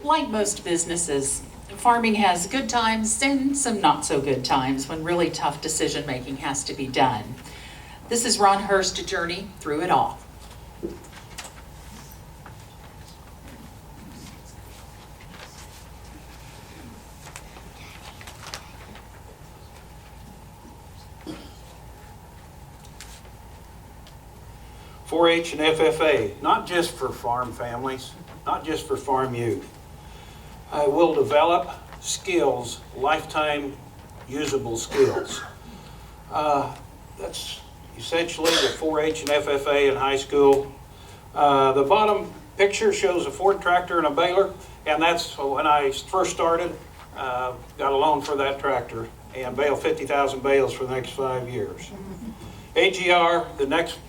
Like most businesses, farming has good times and some not so good times when really tough decision making has to be done. This is Ron Hirst's journey through it all. .4-H and FFA, not just for farm families, not just for farm youth. Will develop skills, lifetime usable skills. That's essentially the 4-H and FFA in high school. The bottom picture shows a Ford tractor and a baler, and that's when I first started, got a loan for that tractor and baled 50,000 bales for the next 5 years. AGR, the next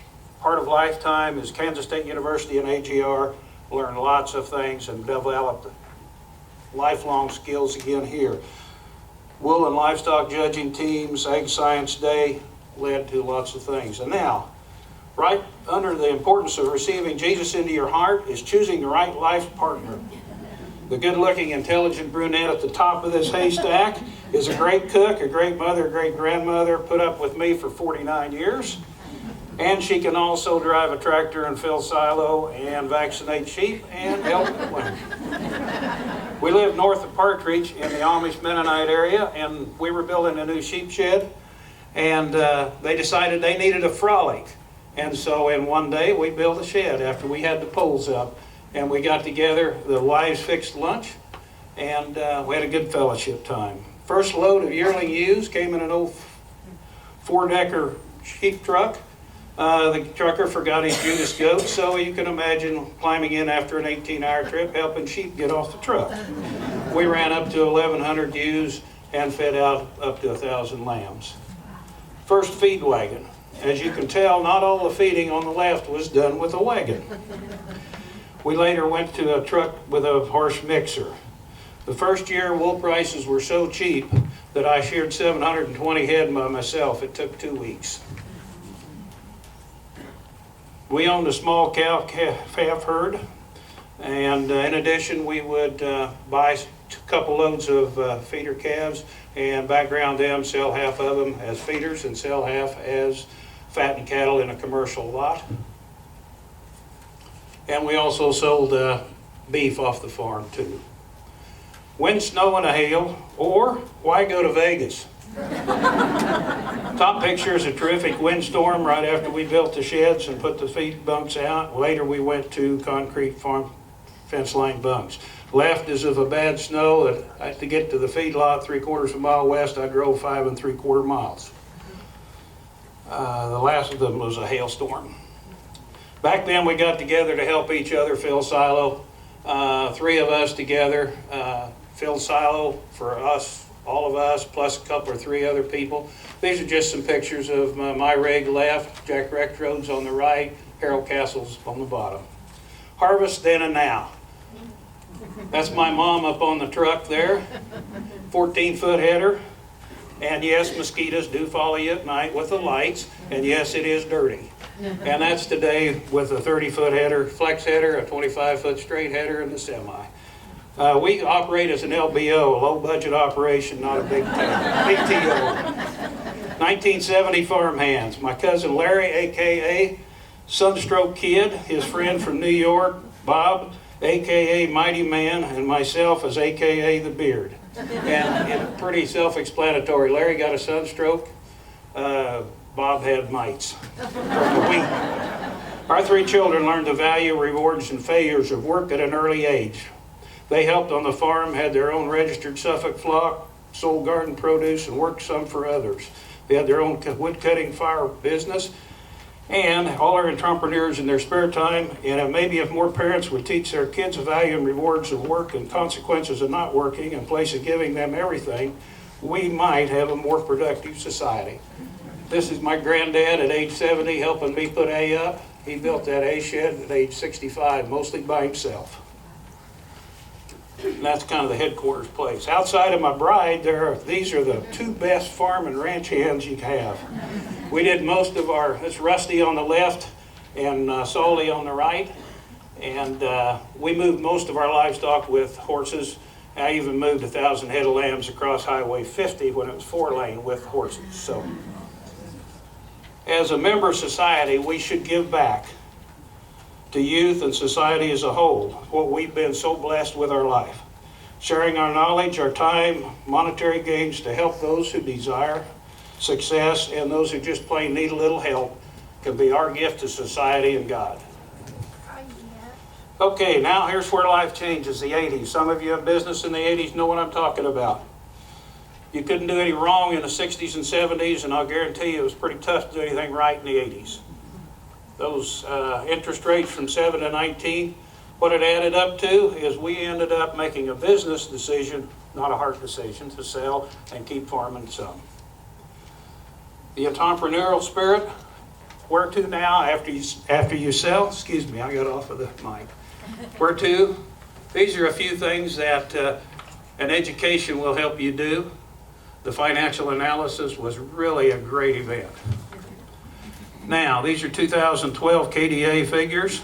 part of lifetime, is Kansas State University and AGR. Learned lots of things and developed lifelong skills again here. Wool and livestock judging teams, Ag Science Day led to lots of things. And now, right under the importance of receiving Jesus into your heart is choosing the right life partner. The good-looking, intelligent brunette at the top of this haystack is a great cook, a great mother, a great grandmother, put up with me for 49 years. And she can also drive a tractor and fill silo and vaccinate sheep and help plant. We live north of Partridge in the Amish Mennonite area, and we were building a new sheep shed, and they decided they needed a frolic. And so in one day we built a shed after we had the poles up, and we got together, the wives fixed lunch, and we had a good fellowship time. First load of yearling ewes came in an old 4-decker sheep truck. The trucker forgot his Judas goat, so you can imagine climbing in after an 18-hour trip, helping sheep get off the truck. We ran up to 1,100 ewes and fed out up to 1,000 lambs. First feed wagon. As you can tell, not all the feeding on the left was done with a wagon. We later went to a truck with a horse mixer. The first year, wool prices were so cheap that I sheared 720 head by myself. It took 2 weeks. We owned a small calf herd, and in addition we would buy a couple loads of feeder calves and background them, sell half of them as feeders and sell half as fattened cattle in a commercial lot. And we also sold beef off the farm too. Wind, snow, and a hail, or why go to Vegas? Top picture is a terrific windstorm right after we built the sheds and put the feed bunks out. Later we went to concrete farm fence line bunks. Left is of a bad snow that I had to get to the feed lot 3/4 of a mile west. I drove 5 3/4 miles. The last of them was a hailstorm. Back then we got together to help each other fill silo. 3 of us together filled silo for us. All of us, plus a couple or 3 other people. These are just some pictures of my rig left, Jack Rexroads on the right, Harold Castles on the bottom. Harvest then and now. That's my mom up on the truck there, 14-foot header. And yes, mosquitoes do follow you at night with the lights, and yes, it is dirty. And that's today with a 30-foot header, flex header, a 25-foot straight header, and the semi. We operate as an LBO, a low-budget operation, not a big TO. 1970 farm hands. My cousin Larry, a.k.a. Sunstroke Kid, his friend from New York, Bob, a.k.a. Mighty Man, and myself as a.k.a. The Beard. And it's pretty self-explanatory. Larry got a sunstroke. Bob had mites from the wheat. Our 3 children learned the value, rewards, and failures of work at an early age. They helped on the farm, had their own registered Suffolk flock, sold garden produce, and worked some for others. They had their own wood cutting fire business, and all are entrepreneurs in their spare time. And maybe if more parents would teach their kids the value and rewards of work and consequences of not working in place of giving them everything, we might have a more productive society. This is my granddad at age 70 helping me put A up. He built that A shed at age 65, mostly by himself. And that's kind of the headquarters place. Outside of my bride, these are the 2 best farm and ranch hands you have. We did most of it's Rusty on the left and Solly on the right. And we moved most of our livestock with horses. I even moved 1,000 head of lambs across Highway 50 when it was 4-lane with horses. So, as a member society, we should give back to youth and society as a whole what we've been so blessed with our life. Sharing our knowledge, our time, monetary gains to help those who desire success and those who just plain need a little help can be our gift to society and God. Okay, now here's where life changes, the 80s. Some of you in business in the 80s know what I'm talking about. You couldn't do any wrong in the 60s and 70s, and I'll guarantee you it was pretty tough to do anything right in the 80s. Those interest rates from 7 to 19, what it added up to is we ended up making a business decision, not a heart decision, to sell and keep farming some. The entrepreneurial spirit, where to now after you sell? Excuse me, I got off of the mic. Where to? These are a few things that an education will help you do. The financial analysis was really a great event. Now, these are 2012 KDA figures.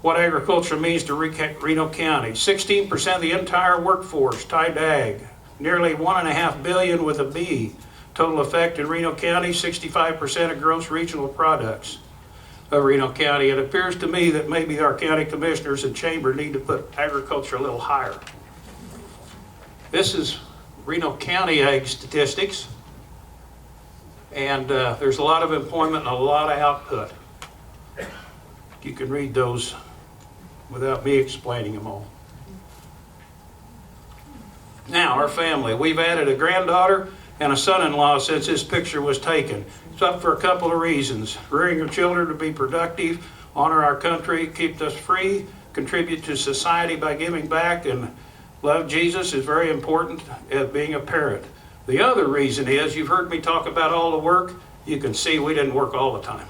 What agriculture means to Reno County. 16% of the entire workforce tied to ag. Nearly $1.5 billion with a B. Total effect in Reno County, 65% of gross regional products of Reno County. It appears to me that maybe our county commissioners and chamber need to put agriculture a little higher. This is Reno County ag statistics. And there's a lot of employment and a lot of output. You can read those without me explaining them all. Now, our family. We've added a granddaughter and a son-in-law since this picture was taken. It's up for a couple of reasons. Rearing of children to be productive, honor our country, keep us free, contribute to society by giving back, and love Jesus is very important as being a parent. The other reason is, you've heard me talk about all the work. You can see we didn't work all the time.